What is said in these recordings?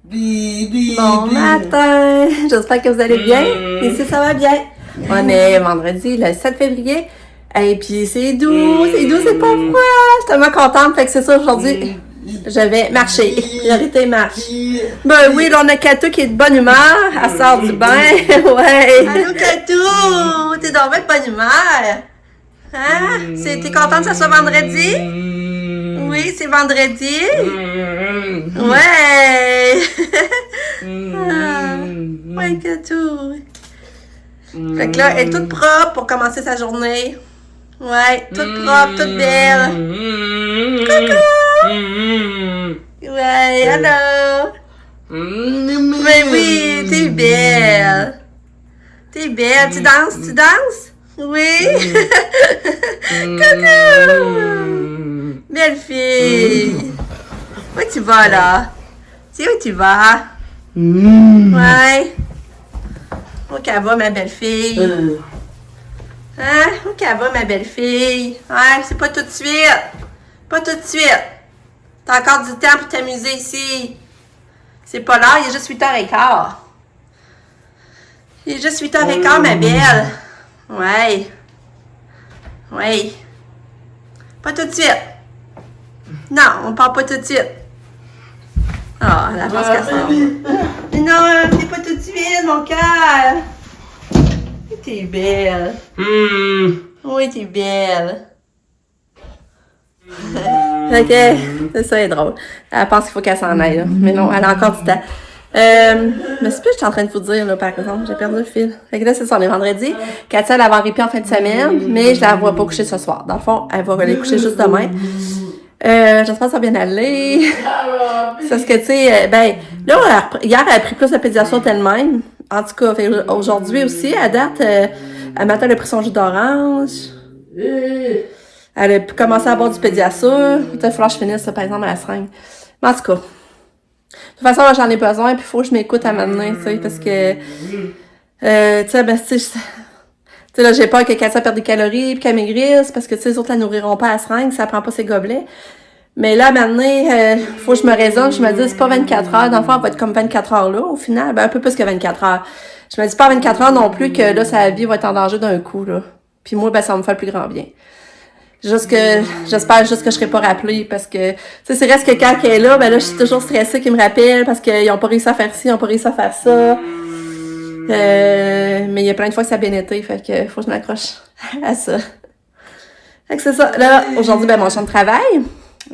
Bon matin! J'espère que vous allez bien. Ici, ça va bien. On est vendredi, le 7 février. Et puis, c'est doux, c'est pas froid. Je suis tellement contente. Fait que c'est ça, aujourd'hui, je vais marcher. Priorité marche. Ben oui, là, on a Katou qui est de bonne humeur. Elle sort du bain. Ouais. Allô, Katou! T'es donc bien de bonne humeur. Hein? T'es contente que ça soit vendredi? Oui, c'est vendredi. Ouais. Ouais, Katou. Fait que là, elle est toute propre pour commencer sa journée. Ouais, toute propre, toute belle. Coucou! Ouais, allô? Mais oui, t'es belle. T'es belle. Tu danses? Oui. Coucou! Belle fille. Où tu vas, là? Tu sais où tu vas? Ouais. Où qu'elle va, ma belle-fille? Hein? Où qu'elle va, ma belle-fille? Ouais, c'est pas tout de suite. Pas tout de suite. T'as encore du temps pour t'amuser ici. C'est pas l'heure, il est juste 8h15. Il est juste 8h15, ma belle. Ouais. Ouais. Pas tout de suite. Non, on part pas tout de suite. Ah, la face qu'elle s'en va. Mais non, c'est pas tout de suite, mon cœur. T'es belle. Oui, t'es belle. Ok, c'est ça, est drôle. Elle pense qu'il faut qu'elle s'en aille, là. Mais non, elle a encore du temps. Mais c'est plus que je suis en train de vous dire, là, par exemple, j'ai perdu le fil. Fait que là, c'est ça, on est vendredi. Katia, elle va avoir répit en fin de semaine, mais je la vois pas coucher ce soir. Dans le fond, elle va aller coucher juste demain. J'espère que ça va bien aller. Parce que, tu sais, là, hier, elle a pris plus de pédiation d'elle-même. En tout cas, aujourd'hui aussi, à date, à matin, elle a pris son jus d'orange. Elle a commencé à boire du pédiasure. Il va falloir que je finisse ça, par exemple, à la seringue. Mais en tout cas, de toute façon, là, j'en ai besoin, puis il faut que je m'écoute à m'amener, tu sais, parce que, tu sais, tu sais, là, j'ai peur que Katia perde des calories, puis qu'elle maigrisse, parce que, tu sais, les autres, la nourriront pas à la seringue, ça prend pas ses gobelets. Mais là, maintenant, faut que je me raisonne, je me dis, c'est pas 24 heures, dans le fond, elle va être comme 24 heures là, au final, un peu plus que 24 heures. Je me dis pas 24 heures non plus que, là, sa vie va être en danger d'un coup, là. Puis moi, ça va me faire le plus grand bien. J'espère juste que je serai pas rappelée, parce que, tu sais, c'est reste que quand elle est là, là, je suis toujours stressée qu'ils me rappellent, parce qu'ils ont pas réussi à faire ci, ils ont pas réussi à faire ça. Mais il y a plein de fois que ça a bien été, fait que, faut que je m'accroche à ça. Fait que c'est ça. Là, aujourd'hui, mon champ de travail.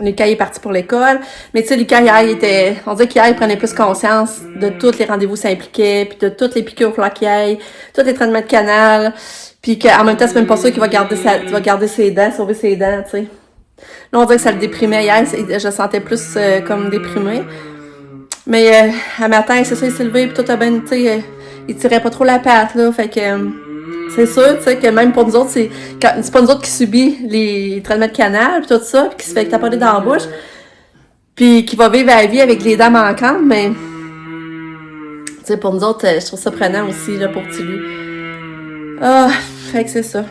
Lucas est parti pour l'école. Mais tu sais, Lucas, hier, on dirait qu'hier, il prenait plus conscience de tous les rendez-vous s'impliquaient, puis de toutes les piqûres qu'il y ait, tous les traitements de canal, puis qu'en même temps, c'est même pas sûr qu'il va garder ses dents, sauver ses dents, tu sais. Là, on dirait que ça le déprimait hier. Je le sentais plus comme déprimé. Mais à matin, c'est ça, il s'est levé, puis tout a bien, tu sais, il tirait pas trop la patte, là. Fait que c'est sûr, tu sais, que même pour nous autres, c'est pas nous autres qui subit les traitements de canal, pis tout ça, pis qui se fait taponner dans la bouche, puis qui va vivre la vie avec les dents manquantes, mais tu sais, pour nous autres, je trouve ça prenant aussi, là, pour petit lui. Ah, fait que c'est ça.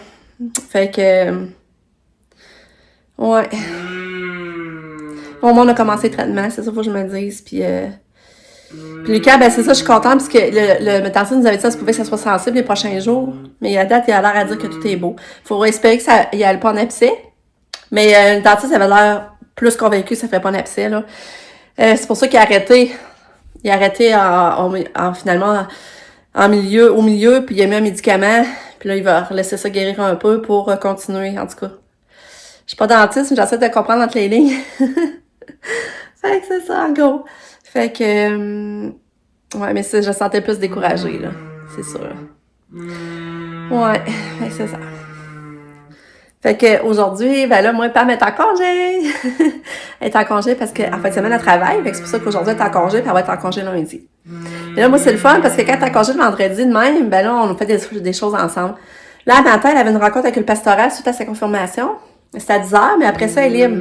Fait que, ouais. Bon, moi, on a commencé le traitement, c'est ça, faut que je me dise, puis Lucas, c'est ça, je suis contente, parce que le médecin nous avait dit que ça se pouvait que ça soit sensible les prochains jours. Mais à date, il a l'air à dire que tout est beau. Faut espérer que ça y aille pas en abcès. Mais le dentiste avait l'air plus convaincu que ça ferait pas en abcès, là. C'est pour ça qu'il a arrêté. Il a arrêté finalement au milieu, puis il a mis un médicament. Puis là, il va laisser ça guérir un peu pour continuer, en tout cas. Je suis pas dentiste, mais j'essaie de comprendre entre les lignes. Fait que c'est ça, en gros. Fait que, ouais, mais je sentais plus découragée, là. C'est sûr. Ouais, c'est ça. Fait que, aujourd'hui, là, moi, Pam est en congé. Elle est en congé parce qu'en fin de semaine, elle travaille. Fait que c'est pour ça qu'aujourd'hui, elle est en congé, puis elle va être en congé lundi. Et là, moi, c'est le fun parce que quand elle est en congé le vendredi de même, là, on a fait des choses ensemble. Là, à matin, elle avait une rencontre avec le pastoral suite à sa confirmation. C'était à 10h, mais après ça, elle est libre.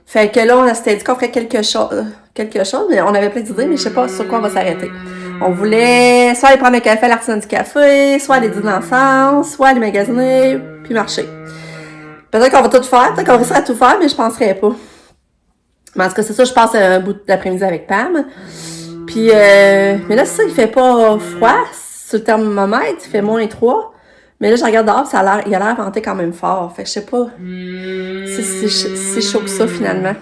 Fait que là, on s'était dit qu'on ferait quelque chose, mais on avait plein d'idées, mais je sais pas sur quoi on va s'arrêter. On voulait soit aller prendre un café à l'artisan du café, soit aller dîner ensemble, soit aller magasiner, puis marcher. Peut-être qu'on va tout faire, peut-être qu'on va réussir à tout faire, mais je penserais pas. Mais en tout cas, c'est ça, je passe un bout d'après-midi avec Pam. Puis Puis, mais là, c'est ça, il fait pas froid. Sur le thermomètre, il fait -3. Mais là, je regarde dehors, il a l'air venté quand même fort. Fait que je sais pas si chaud que ça, finalement.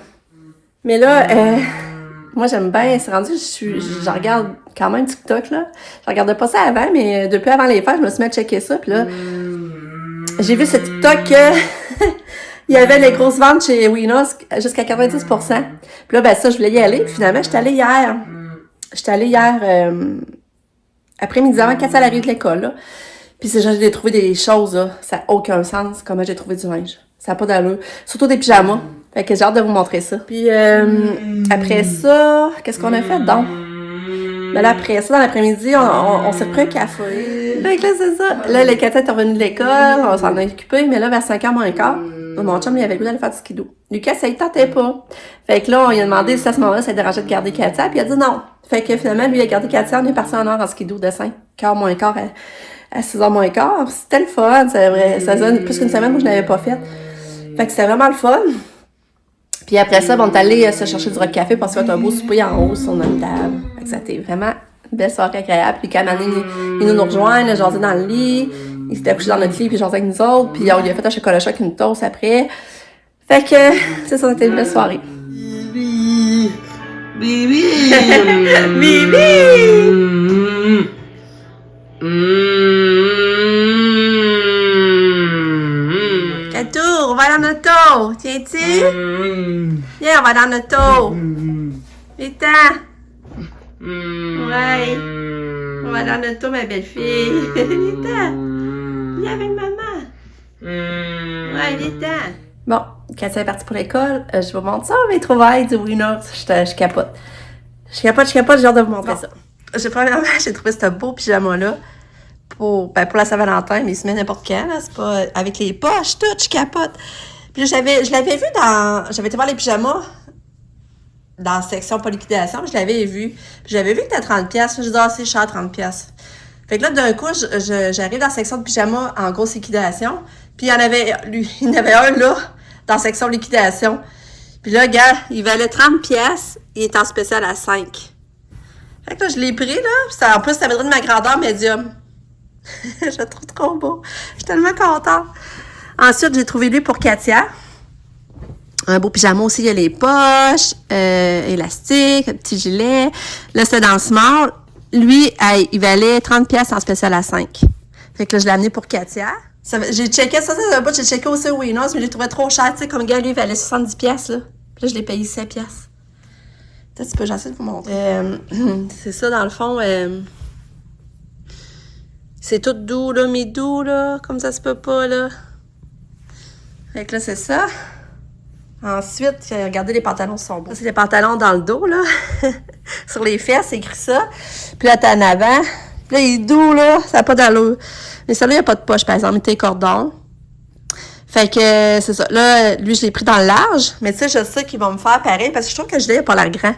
Mais là, moi, j'aime bien. C'est rendu, je regarde quand même TikTok, là. Je regardais pas ça avant, mais depuis avant les fêtes, je me suis mis à checker ça. Puis là, j'ai vu sur TikTok que il y avait les grosses ventes chez Winos jusqu'à 90%. Puis là, ben ça, je voulais y aller. Puis finalement, j'étais allée hier. Après-midi avant Katia arrive de l'école, là. Puis j'ai trouvé des choses, là. Ça n'a aucun sens, comment j'ai trouvé du linge. Ça n'a pas d'allure. Surtout des pyjamas. Fait que j'ai hâte de vous montrer ça. Puis après ça, qu'est-ce qu'on a fait donc? Ben là, après ça, dans l'après-midi, on s'est pris un café. Fait que là, c'est ça. Là, les Katia est revenue de l'école, on s'en a occupé, mais là, vers 5h moins quart, mon chum, il avait le goût d'aller faire du skidoo. Lucas, ça ne tentait pas. Fait que là, on lui a demandé si à ce moment-là, ça dérangeait de garder Katia, puis il a dit non. Fait que finalement, lui, il a gardé Katia, on est parti en heure en skidoo de 5h moins quart à 6h moins quart. C'était le fun, c'est vrai. Ça faisait plus qu'une semaine où je n'avais pas fait. Fait que c'était vraiment le fun. Puis après ça, on est allé se chercher du rock café pour se faire un beau souper en haut sur notre table. Fait que ça a été vraiment une belle soirée agréable. Puis quand il nous rejoint, il a jasé dans le lit. Il s'était couché dans notre lit, puis il jasait avec nous autres. Puis on lui a fait un chocolat chaud avec une toast après. Fait que, c'est ça, c'était une belle soirée. Bibi! Bibi! Catou, on va dans l'auto! Tiens-tu? Viens, on va dans l'auto! Viens-t'en! Ouais! On va dans l'auto, ma belle-fille! Viens-t'en! Viens avec maman! Ouais, viens-t'en! Bon, Katia est partie pour l'école. Je vous montre ça, mes trouvailles du Winos. Je capote. J'ai hâte de vous montrer ça. Premièrement, j'ai trouvé ce beau pyjama-là pour la Saint-Valentin, mais il se met n'importe quand, là. C'est pas avec les poches, tout, je capote. Puis je l'avais vu j'avais été voir les pyjamas dans la section pas liquidation, puis je l'avais vu. Puis j'avais vu que c'était 30$. Je me disais, c'est cher, 30$. Fait que là, d'un coup, j'arrive dans la section de pyjama en grosse liquidation. Puis il y en avait un là, dans la section liquidation. Puis là, gars, il valait 30$, il est en spécial à 5. Fait que là, je l'ai pris, là. En plus, ça viendrait de ma grandeur médium. Je le trouve trop beau. Je suis tellement contente. Ensuite, j'ai trouvé lui pour Katia. Un beau pyjama aussi, il y a les poches, élastiques, un petit gilet. Là, c'est dans le small. Lui, il valait 30$ en spécial à 5. Fait que là, je l'ai amené pour Katia. J'ai checké ça, c'est un bout, j'ai checké aussi au Winos, mais je l'ai trouvé trop cher, tu sais, comme gars, lui, il valait 70$, là. Puis là, je l'ai payé 7$. Peut-être tu peux, j'essaie de vous montrer. C'est ça, dans le fond, c'est tout doux, là, mais doux, là, comme ça se peut pas, là. Fait que là, c'est ça. Ensuite, regardez, les pantalons sont beaux. Ça, c'est les pantalons dans le dos, là. Sur les fesses, c'est écrit ça. Puis là, t'as en avant. Puis là, il est doux, là, ça n'a pas d'allure. Mais celui-là, il n'y a pas de poche, par exemple, il était cordon. Fait que, c'est ça. Là, lui, je l'ai pris dans le large. Mais tu sais, je sais qu'il va me faire pareil parce que je trouve que le gilet, il n'a pas l'air grand.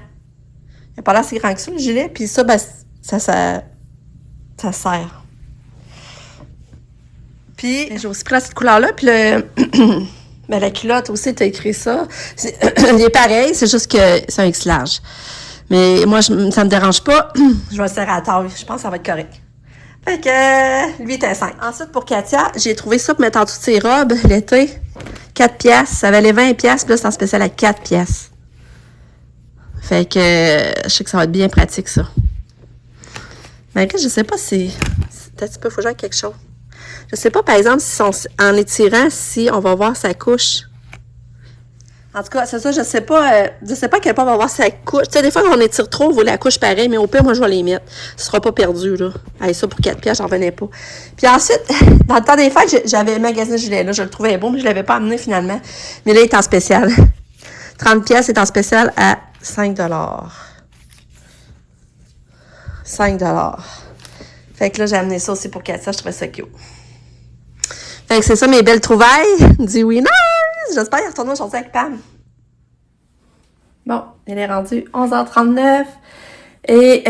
Il n'a pas l'air si grand que ça, le gilet. Puis ça, ben, ça sert. Puis, j'ai aussi pris cette couleur-là. Puis ben, la culotte aussi, t'as écrit ça. Il est pareil, c'est juste que c'est un X large. Mais moi, ça me dérange pas. Je vais le serrer à la taille. Je pense que ça va être correct. Fait que, lui, était 5. Ensuite, pour Katia, j'ai trouvé ça pour mettre en toutes ses robes l'été. 4$. Ça valait 20$, puis là, c'est en spécial à 4$. Fait que, je sais que ça va être bien pratique, ça. Mais je sais pas si... Peut-être qu'il faut jouer avec quelque chose. Je sais pas, par exemple, en étirant, si on va voir sa couche. En tout cas, c'est ça, je sais pas à quel point on va voir sa couche. Tu sais, des fois, quand on étire trop, on voit la couche pareil, mais au pire, moi, je vais les mettre. Ce sera pas perdu, là. Allez, ça, pour 4$, j'en revenais pas. Puis ensuite, dans le temps des fêtes, j'avais magasiné ce gilet-là. Je le trouvais beau, mais je l'avais pas amené, finalement. Mais là, il est en spécial. 30$ est en spécial à 5$. 5$. Fait que là, j'ai amené ça aussi pour Katia. Je trouvais ça cute. Fait que c'est ça mes belles trouvailles. Dis oui, nice! J'espère y retourner aujourd'hui avec Pam. Bon, elle est rendue 11h39. Et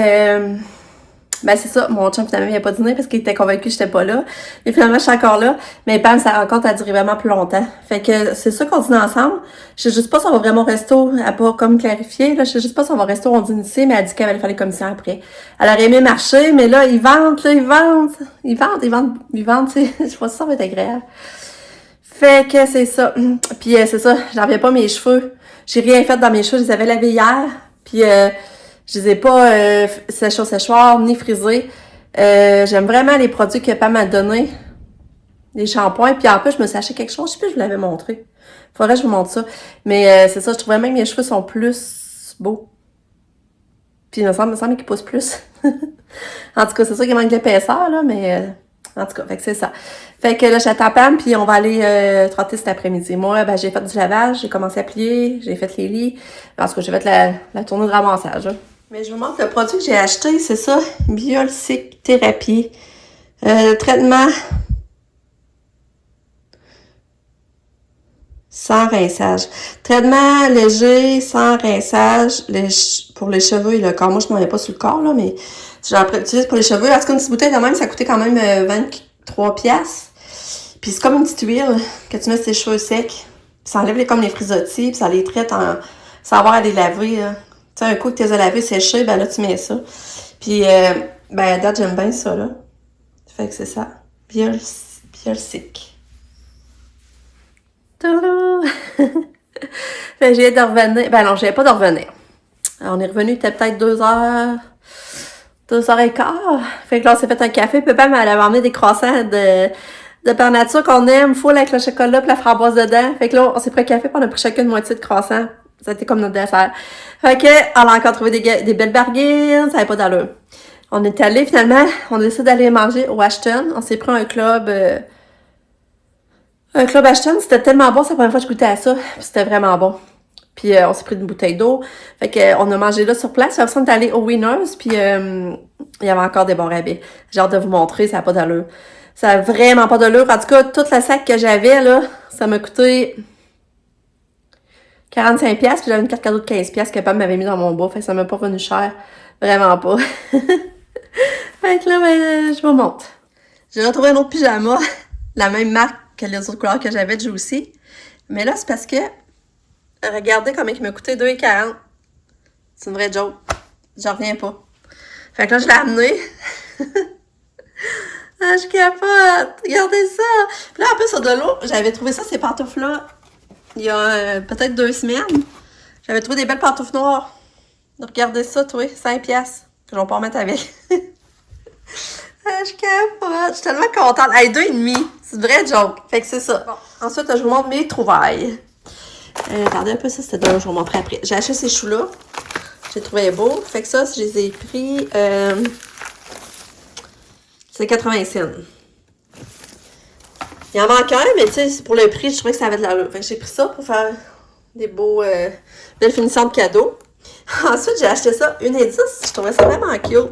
Ben c'est ça, mon chum finalement il a pas dîné parce qu'il était convaincu que j'étais pas là. Et finalement je suis encore là. Mais Pam, sa rencontre a duré vraiment plus longtemps. Fait que c'est ça qu'on dîne ensemble. Je sais juste pas si on va vraiment au resto. Elle a pas comme clarifié. Là, je sais juste pas si on va au resto, on dîne ici, mais elle a dit qu'elle allait faire les commissions après. Elle aurait aimé marcher, mais là, ils vendent, tu sais. Je sais pas si ça va être agréable. Fait que c'est ça. Puis c'est ça, j'en reviens pas mes cheveux. J'ai rien fait dans mes cheveux, je les avais lavés hier. Puis je les ai pas séchés au séchoir ni frisés. J'aime vraiment les produits que Pam m'a donné. Les shampoings. Puis en plus, je me suis acheté quelque chose. Je sais plus, je vous l'avais montré. Faudrait que je vous montre ça. Mais c'est ça, je trouvais même que mes cheveux sont plus beaux. Puis il me semble qu'ils poussent plus. En tout cas, c'est sûr qu'il manque d'épaisseur, là, mais en tout cas, fait que c'est ça. Fait que là, j'attends Pam, puis on va aller trotter cet après-midi. Moi, ben, j'ai fait du lavage, j'ai commencé à plier, j'ai fait les lits. Parce que j'ai fait la tournée de ramassage. Hein. Mais je vous montre le produit que j'ai acheté, c'est ça, Biolsic Thérapie. Traitement sans rinçage. Traitement léger, sans rinçage, pour les cheveux et le corps. Moi, je n'en ai pas sur le corps, là, mais j'en utilise pour les cheveux. En tout cas, une petite bouteille de même, ça coûtait quand même 23$. Puis c'est comme une petite huile que tu mets sur tes cheveux secs. Puis ça enlève comme les frisottis, puis ça les traite sans avoir à les laver. Tu sais, un coup que tu les as lavés séchés, ben là, tu mets ça. Puis, ben à date, j'aime bien ça, là. Fait que c'est ça. Biolsic. Fait que j'ai de revenir. Ben non, j'avais pas de revenir. Alors, on est revenu, peut-être 2h. 2h15. Fait que là, on s'est fait un café. Puis Pam, elle avait emmené des croissants de par nature qu'on aime, full avec le chocolat puis la framboise dedans. Fait que là, on s'est pris un café puis on a pris chacune moitié de croissant. Ça a été comme notre dessert. Fait que, on a encore trouvé des belles bargaines. Ça avait pas d'allure. On est allé finalement, on a décidé d'aller manger au Ashton. On s'est pris un club Ashton. C'était tellement bon, c'est la première fois que je goûtais à ça. Puis c'était vraiment bon. Puis on s'est pris une bouteille d'eau. Fait que on a mangé là sur place. Puis après ça, on est allé au Winners. Puis il y avait encore des bons rabais. J'ai hâte de vous montrer, ça n'a pas d'allure. Ça a vraiment pas d'allure. En tout cas, toute la sac que j'avais, là, ça m'a coûté 45$. Puis j'avais une carte cadeau de 15$ que Pam m'avait mis dans mon bas. Fait que ça m'a pas revenu cher. Vraiment pas. Fait que là, ben, je vous montre. J'ai retrouvé un autre pyjama. La même marque que les autres couleurs que j'avais de Juicy. Mais là, c'est parce que regardez combien il m'a coûté 2,40$. C'est une vraie joke. J'en reviens pas. Fait que là, je l'ai amené. Ah, je capote. Regardez ça. Puis là, en plus, sur de l'eau, j'avais trouvé ça, ces pantoufles-là, il y a peut-être 2 semaines. J'avais trouvé des belles pantoufles noires. Regardez ça, toi, 5$. Que je vais pas remettre avec. Ah, je capote. Je suis tellement contente. Hey, 2,5$. C'est une vraie joke. Fait que c'est ça. Bon. Ensuite, je vous montre mes trouvailles. Regardez un peu ça, c'était drôle, je vous montrer après. J'ai acheté ces choux-là. J'ai trouvé beau. Fait que ça, je les ai pris. C'est 80 cents. Il en manque un, mais tu sais, pour le prix, je trouvais que ça avait de l'allure. Fait que j'ai pris ça pour faire des beaux, belles finitions de cadeaux. Ensuite, j'ai acheté ça, 1,10$. Je trouvais ça vraiment cute.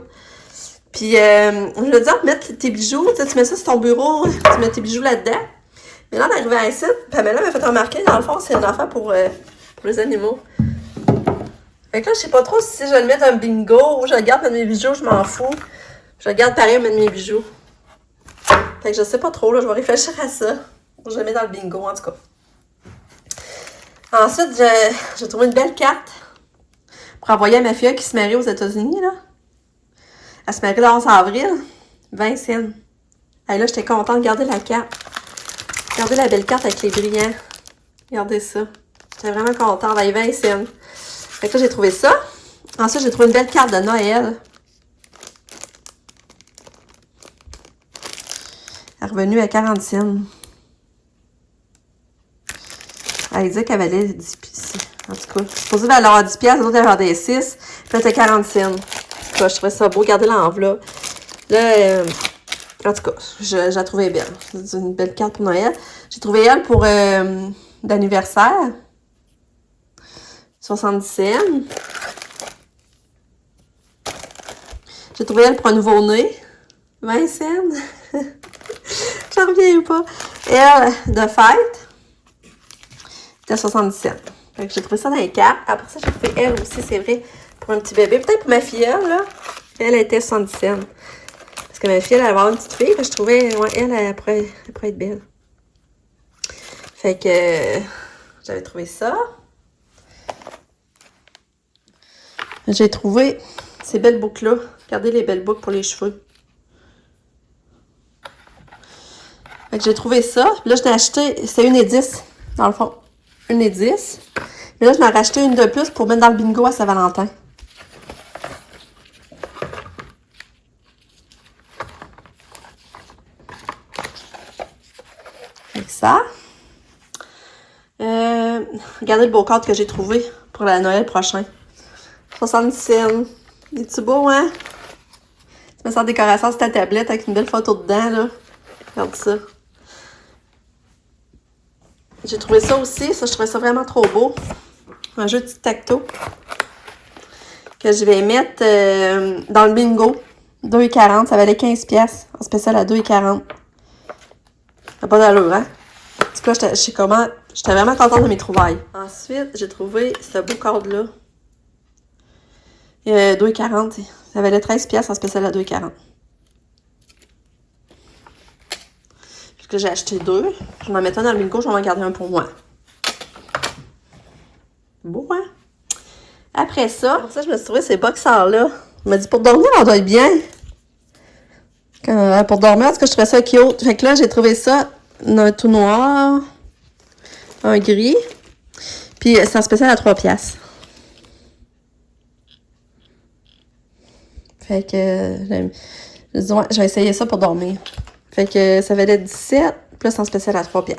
Puis, je veux dire, mettre tes bijoux, tu mets ça sur ton bureau, tu mets tes bijoux là-dedans. Mais là, on est arrivé à un site, Pamela m'a fait remarquer, dans le fond, c'est une affaire pour les animaux. Fait que là, je sais pas trop si je vais le mettre dans un bingo ou je le garde mettre mes bijoux, je m'en fous. Je le garde pareil mettre mes bijoux. Fait que je sais pas trop, là, je vais réfléchir à ça. Je le mets dans le bingo, en tout cas. Ensuite, j'ai trouvé une belle carte pour envoyer à ma fille qui se marie aux États-Unis, là. Elle se marie le 11 avril. 20 cents. Et là, j'étais contente de garder la carte. Regardez la belle carte avec les brillants. Regardez ça. J'étais vraiment contente. Elle est 20 cents. Fait que là, j'ai trouvé ça. Ensuite, j'ai trouvé une belle carte de Noël. Elle est revenue à 40 cents. Elle dit qu'elle valait 10 pièces. En tout cas, je suis supposée valoir 10 pièces, l'autre elle vendait 6. Puis là, c'était 40 cents. En tout cas, je trouvais ça beau. Regardez l'enveloppe. Là, en tout cas, je la trouvais belle. C'est une belle carte pour Noël. J'ai trouvé elle pour d'anniversaire. 70 cents. J'ai trouvé elle pour un nouveau-né. 20 cents. J'en reviens pas. Elle, de fête, c'était 70 cents. Fait que j'ai trouvé ça dans les cartes. Après ça, j'ai trouvé elle aussi, c'est vrai, pour un petit bébé. Peut-être pour ma filleule, là. Elle était 70 cents. Parce que ma fille, elle allait avoir une petite fille. Je trouvais, ouais, elle pourrait être belle. Fait que j'avais trouvé ça. J'ai trouvé ces belles boucles-là. Regardez les belles boucles pour les cheveux. Fait que j'ai trouvé ça. Là, je l'ai acheté. C'était 1,10 dans le fond. 1,10. Mais là, je m'en ai racheté une de plus pour mettre dans le bingo à Saint-Valentin. Fait que ça. Regardez le beau cadre que j'ai trouvé pour la Noël prochain. 70 cents. Il est-tu beau, hein? Tu mets ça en décoration sur ta tablette avec une belle photo dedans, là. Regarde ça. J'ai trouvé ça aussi. Ça, je trouvais ça vraiment trop beau. Un jeu de tic-tac-toe. Que je vais mettre dans le bingo. 2,40. Ça valait 15$. En spécial à 2,40. Ça n'a pas d'allure, hein? En tout cas, j'étais vraiment contente de mes trouvailles. Ensuite, j'ai trouvé ce beau cadre-là. 2,40. Ça valait 13$ en spécial à 2,40. Puisque j'ai acheté 2. Je vais en mettre un dans le bingo, je vais en garder un pour moi. Beau, hein? Après ça, je me suis trouvé ces boxers-là. Je me dis, pour dormir, on doit être bien. Pour dormir, parce que je trouvais ça cute. Fait que là, j'ai trouvé ça, un tout noir, un gris. Puis c'est en spécial à 3$. Fait que je dis, ouais, je vais essayer ça pour dormir. Fait que ça valait 17, plus en spécial à 3$.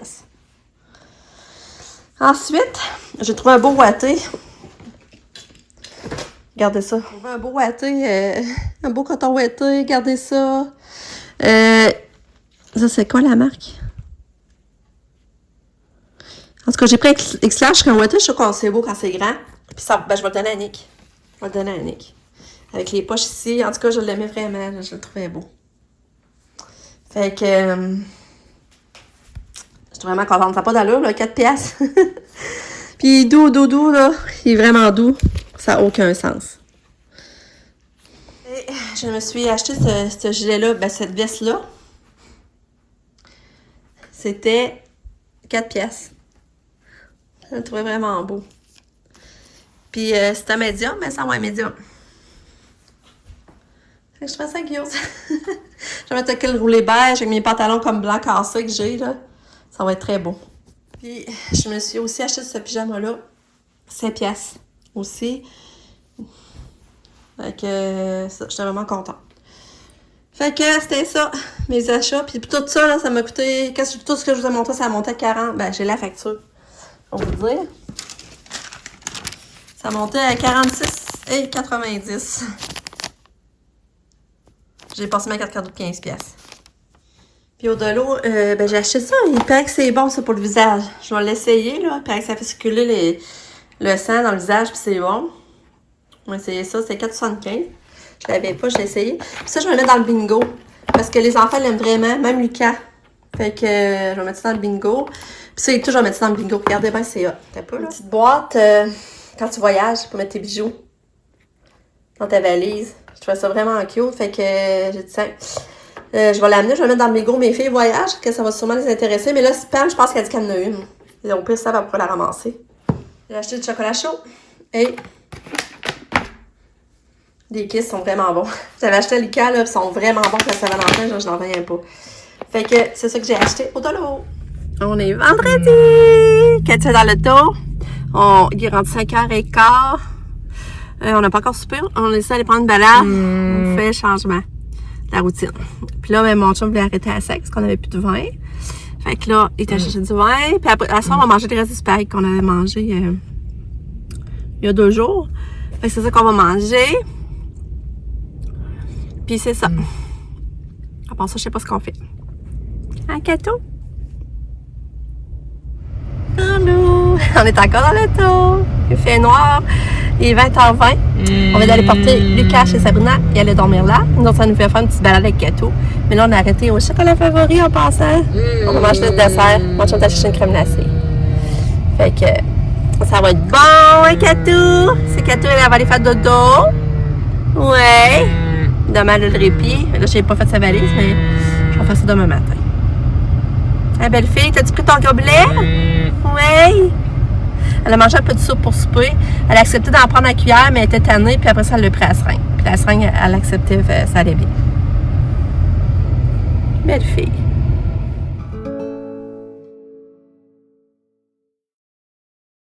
Ensuite, j'ai trouvé un beau ouaté. Regardez ça. J'ai trouvé un beau ouaté, un beau coton ouaté. Regardez ça. Ça, c'est quoi la marque? En tout cas, j'ai pris X-Large qu'un ouaté. Je suis sûre que c'est beau quand c'est grand. Puis ça, ben, je vais le donner à Nick. Je vais le donner à Nick. Avec les poches ici. En tout cas, je l'aimais vraiment. Là, je le trouvais beau. Fait que... je suis vraiment contente. Ça n'a pas d'allure, là. 4$. Puis doux, là. Il est vraiment doux. Ça n'a aucun sens. Et je me suis acheté ce gilet-là. Ben, cette veste-là. C'était 4$. Je le trouvais vraiment beau. Puis c'était médium, mais ça va être médium. Fait que je trouvais ça cute. Je vais mettre le roulé beige avec mes pantalons comme blanc cassé que j'ai, là. Ça va être très beau. Puis je me suis aussi acheté ce pyjama-là. 5$ aussi. Fait que j'étais vraiment contente. Fait que c'était ça, mes achats. Puis tout ça, là, ça m'a coûté... Tout ce que je vous ai montré, ça a monté à 40$. Ben, j'ai la facture. On va vous dire. Ça montait à 46,90$. J'ai passé ma carte cadeau de 15$. Puis au delà, ben j'ai acheté ça. Il paraît que c'est bon, ça, pour le visage. Je vais l'essayer, là. Il paraît que ça fait circuler le sang dans le visage, puis c'est bon. On va essayer ça. C'est 4,75$. Je l'avais pas, je l'ai essayé. Puis ça, je vais le mettre dans le bingo. Parce que les enfants l'aiment vraiment, même Lucas. Fait que je vais mettre ça dans le bingo. Puis ça, et tout, je vais mettre ça dans le bingo. Regardez bien, c'est hot. T'as pas, là? Une petite boîte, quand tu voyages, pour mettre tes bijoux dans ta valise. Je trouvais ça vraiment cute. Fait que j'ai dit, tiens, je vais l'amener, je vais le mettre dans le bingo. Mes filles voyagent, que ça va sûrement les intéresser. Mais là, Pam, je pense qu'elle dit qu'elle en a une. Et au pire, ça va pouvoir la ramasser. J'ai acheté du chocolat chaud. Et les kisses sont vraiment bons. J'avais acheté les cas, là, ils sont vraiment bons pour la Saint-Valentin, genre, je n'en reviens pas. Fait que c'est ça que j'ai acheté au Dollar. On est vendredi! Cathy est dans l'auto. Il est rendu 5h15. On n'a pas encore soupé. On essaie d'aller prendre une balade. On fait changement de la routine. Puis là, ben, mon chum voulait arrêter à sec parce qu'on avait plus de vin. Fait que là, il t'a cherché du vin. Puis après, à ce soir, on va manger des restes spaghettis qu'on avait mangé il y a 2 jours. Fait que c'est ça qu'on va manger. Puis c'est ça. À part ça, je sais pas ce qu'on fait. Un gâteau. Allô! On est encore dans l'auto. Il fait noir. Il est 20h20. On vient d'aller porter Lucas chez Sabrina. Il allait dormir là. Donc, ça nous fait faire une petite balade avec gâteau. Mais là, on a arrêté au chocolat favori en passant. On va manger le dessert. Moi, je vais t'acheter une crème glacée. Fait que ça va être bon, hein, Catou? C'est Catou, elle va aller faire dodo. Ouais. Demain, elle a le répit. Là, j'ai pas fait sa valise, mais je vais faire ça demain matin. Ah, belle fille, t'as-tu pris ton gobelet? Oui. Elle a mangé un peu de soupe pour souper. Elle a accepté d'en prendre la cuillère, mais elle était tannée, puis après ça, elle l'a pris à la seringue. Puis la seringue, elle acceptait, ça allait bien. Belle fille.